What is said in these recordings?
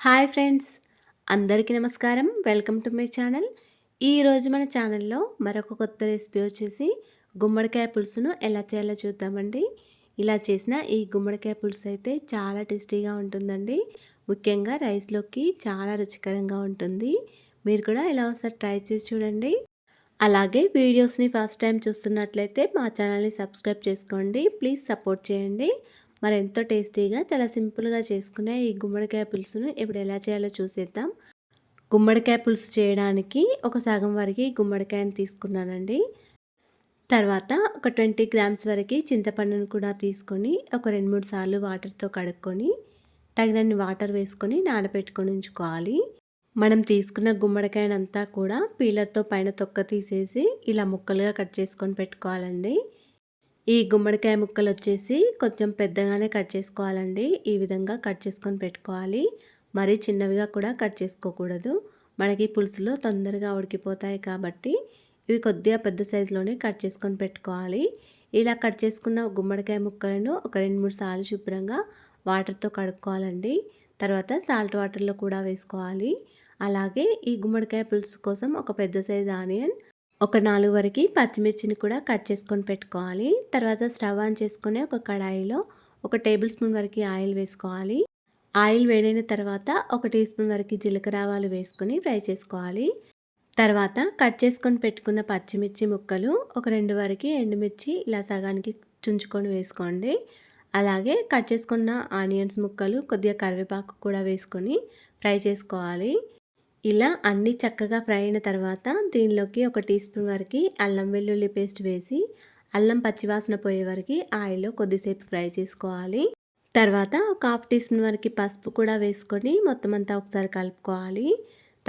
Hi friends, అందరికీ నమస్కారం. Welcome to my channel. ఈరోజు మన ఛానల్లో మరొక కొత్త రెసిపీ వచ్చేసి గుమ్మడికాయ పులుసును ఎలా చేయాలో చూద్దామండి. ఇలా చేసిన ఈ గుమ్మడికాయ పులుసు అయితే చాలా టేస్టీగా ఉంటుందండి. ముఖ్యంగా రైస్లోకి చాలా రుచికరంగా ఉంటుంది. మీరు కూడా ఇలా ఒకసారి ట్రై చేసి చూడండి. అలాగే వీడియోస్ని ఫస్ట్ టైం చూస్తున్నట్లయితే మా ఛానల్ని సబ్స్క్రైబ్ చేసుకోండి. ప్లీజ్ సపోర్ట్ చేయండి. మరి ఎంతో టేస్టీగా చాలా సింపుల్గా చేసుకునే ఈ గుమ్మడికాయ పులుసును ఇప్పుడు ఎలా చేయాలో చూసేద్దాం. గుమ్మడికాయ పులుసు చేయడానికి ఒక సగం వరకు గుమ్మడికాయని తీసుకున్నానండి. తర్వాత ఒక 20 గ్రామ్స్ వరకు చింతపండును కూడా తీసుకొని ఒక 2-3 సార్లు వాటర్తో కడుక్కొని తగినన్ని వాటర్ వేసుకొని నానబెట్టుకొని ఉంచుకోవాలి. మనం తీసుకున్న గుమ్మడికాయనంతా కూడా పీలర్తో పైన తొక్క తీసేసి ఇలా ముక్కలుగా కట్ చేసుకొని పెట్టుకోవాలండి. ఈ గుమ్మడికాయ ముక్కలు వచ్చేసి కొంచెం పెద్దగానే కట్ చేసుకోవాలండి. ఈ విధంగా కట్ చేసుకొని పెట్టుకోవాలి. మరీ చిన్నవిగా కూడా కట్ చేసుకోకూడదు. మనకి పులుసులో తొందరగా ఉడికిపోతాయి కాబట్టి ఇవి కొద్దిగా పెద్ద సైజులోనే కట్ చేసుకొని పెట్టుకోవాలి. ఇలా కట్ చేసుకున్న గుమ్మడికాయ ముక్కలను ఒక 2-3 సార్లు శుభ్రంగా వాటర్తో కడుక్కోవాలండి. తర్వాత సాల్ట్ వాటర్లో కూడా వేసుకోవాలి. అలాగే ఈ గుమ్మడికాయ పులుసు కోసం ఒక పెద్ద సైజు ఆనియన్, ఒక 4 వరకు పచ్చిమిర్చిని కూడా కట్ చేసుకొని పెట్టుకోవాలి. తర్వాత స్టవ్ ఆన్ చేసుకొని ఒక కడాయిలో ఒక టేబుల్ స్పూన్ వరకు ఆయిల్ వేసుకోవాలి. ఆయిల్ వేడైన తర్వాత ఒక టీ స్పూన్ వరకు జీలకర్ర ఆవాలు వేసుకొని ఫ్రై చేసుకోవాలి. తర్వాత కట్ చేసుకొని పెట్టుకున్న పచ్చిమిర్చి ముక్కలు ఒక 2 వరకు ఎండుమిర్చి ఇలా సగానికి చుంచుకొని వేసుకోండి. అలాగే కట్ చేసుకున్న ఆనియన్స్ ముక్కలు కొద్దిగా కరివేపాకు కూడా వేసుకొని ఫ్రై చేసుకోవాలి. ఇలా అన్నీ చక్కగా ఫ్రై అయిన తర్వాత దీనిలోకి ఒక టీ స్పూన్ వరకు అల్లం వెల్లుల్లి పేస్ట్ వేసి అల్లం పచ్చివాసన పోయే వరకు ఆయిల్లో కొద్దిసేపు ఫ్రై చేసుకోవాలి. తర్వాత ఒక హాఫ్ టీ స్పూన్ వరకు పసుపు కూడా వేసుకొని మొత్తం అంతా ఒకసారి కలుపుకోవాలి.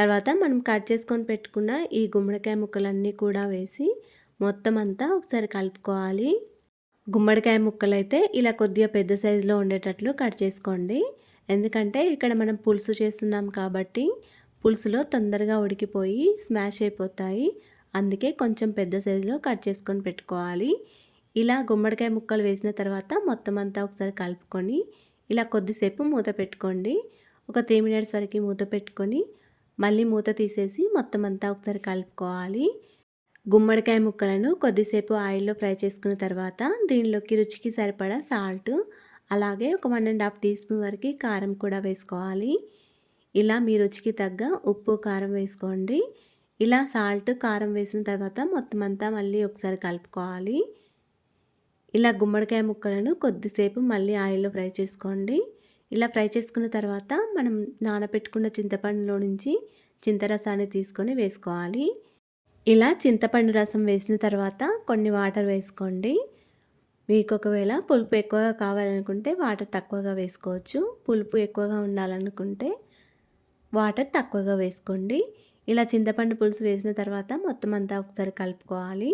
తర్వాత మనం కట్ చేసుకొని పెట్టుకున్న ఈ గుమ్మడికాయ ముక్కలన్నీ కూడా వేసి మొత్తం అంతా ఒకసారి కలుపుకోవాలి. గుమ్మడికాయ ముక్కలు అయితే ఇలా కొద్దిగా పెద్ద సైజులో ఉండేటట్లు కట్ చేసుకోండి. ఎందుకంటే ఇక్కడ మనం పులుసు చేస్తున్నాం కాబట్టి పులుసులో తొందరగా ఉడికిపోయి స్మాష్ అయిపోతాయి. అందుకే కొంచెం పెద్ద సైజులో కట్ చేసుకొని పెట్టుకోవాలి. ఇలా గుమ్మడికాయ ముక్కలు వేసిన తర్వాత మొత్తం అంతా ఒకసారి కలుపుకొని ఇలా కొద్దిసేపు మూత పెట్టుకోండి. ఒక 3 మినిట్స్ వరకు మూత పెట్టుకొని మళ్ళీ మూత తీసేసి మొత్తం అంతా ఒకసారి కలుపుకోవాలి. గుమ్మడికాయ ముక్కలను కొద్దిసేపు ఆయిల్లో ఫ్రై చేసుకున్న తర్వాత దీనిలోకి రుచికి సరిపడా సాల్ట్, అలాగే ఒక 1.5 టీ స్పూన్ వరకు కారం కూడా వేసుకోవాలి. ఇలా మీ రుచికి తగ్గ ఉప్పు కారం వేసుకోండి. ఇలా సాల్ట్ కారం వేసిన తర్వాత మొత్తం అంతా మళ్ళీ ఒకసారి కలుపుకోవాలి. ఇలా గుమ్మడికాయ ముక్కలను కొద్దిసేపు మళ్ళీ ఆయిల్లో ఫ్రై చేసుకోండి. ఇలా ఫ్రై చేసుకున్న తర్వాత మనం నానబెట్టుకున్న చింతపండులో నుంచి చింతరసాన్ని తీసుకొని వేసుకోవాలి. ఇలా చింతపండు రసం వేసిన తర్వాత కొన్ని వాటర్ వేసుకోండి. మీకు ఒకవేళ పులుపు ఎక్కువగా కావాలనుకుంటే వాటర్ తక్కువగా వేసుకోవచ్చు. పులుపు ఎక్కువగా ఉండాలనుకుంటే వాటర్ తక్కువగా వేసుకోండి. ఇలా చింతపండు పులుసు వేసిన తర్వాత మొత్తం అంతా ఒకసారి కలుపుకోవాలి.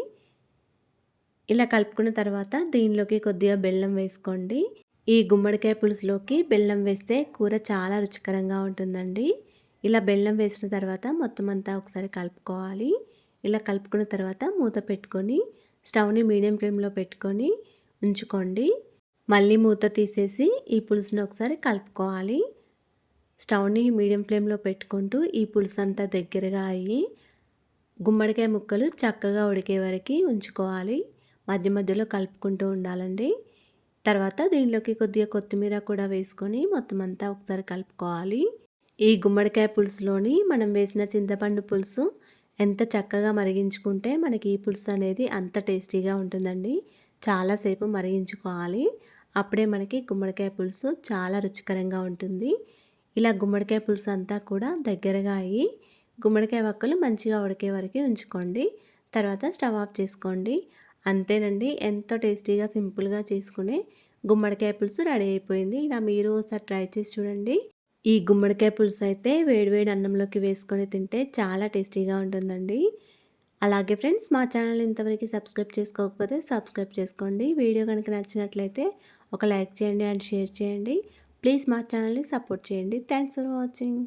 ఇలా కలుపుకున్న తర్వాత దీనిలోకి కొద్దిగా బెల్లం వేసుకోండి. ఈ గుమ్మడికాయ పులుసులోకి బెల్లం వేస్తే కూర చాలా రుచికరంగా ఉంటుందండి. ఇలా బెల్లం వేసిన తర్వాత మొత్తం అంతా ఒకసారి కలుపుకోవాలి. ఇలా కలుపుకున్న తర్వాత మూత పెట్టుకొని స్టవ్ని మీడియం ఫ్లేమ్లో పెట్టుకొని ఉంచుకోండి. మళ్ళీ మూత తీసేసి ఈ పులుసుని ఒకసారి కలుపుకోవాలి. స్టవ్ని మీడియం ఫ్లేమ్లో పెట్టుకుంటూ ఈ పులుసు అంతా దగ్గరగా అయ్యి గుమ్మడికాయ ముక్కలు చక్కగా ఉడికే వరకు ఉంచుకోవాలి. మధ్య మధ్యలో కలుపుకుంటూ ఉండాలండి. తర్వాత దీనిలోకి కొద్దిగా కొత్తిమీర కూడా వేసుకొని మొత్తం అంతా ఒకసారి కలుపుకోవాలి. ఈ గుమ్మడికాయ పులుసులోని మనం వేసిన చింతపండు పులుసు ఎంత చక్కగా మరిగించుకుంటే మనకి ఈ పులుసు అనేది అంత టేస్టీగా ఉంటుందండి. చాలాసేపు మరిగించుకోవాలి. అప్పుడే మనకి గుమ్మడికాయ పులుసు చాలా రుచికరంగా ఉంటుంది. ఇలా గుమ్మడికాయ పులుసు అంతా కూడా దగ్గరగా అయ్యి గుమ్మడికాయ వక్కలు మంచిగా ఉడికే వరకు ఉంచుకోండి. తర్వాత స్టవ్ ఆఫ్ చేసుకోండి. అంతేనండి, ఎంతో టేస్టీగా సింపుల్గా చేసుకునే గుమ్మడికాయ పులుసు రెడీ అయిపోయింది. ఇలా మీరు ఒకసారి ట్రై చేసి చూడండి. ఈ గుమ్మడికాయ పులుసు అయితే వేడివేడి అన్నంలోకి వేసుకొని తింటే చాలా టేస్టీగా ఉంటుందండి. అలాగే ఫ్రెండ్స్, మా ఛానల్ ఇంతవరకు సబ్స్క్రైబ్ చేసుకోకపోతే సబ్స్క్రైబ్ చేసుకోండి. వీడియో కనుక నచ్చినట్లయితే ఒక లైక్ చేయండి అండ్ షేర్ చేయండి. ప్లీజ్ మా ఛానల్ని సపోర్ట్ చేయండి. Thanks for watching.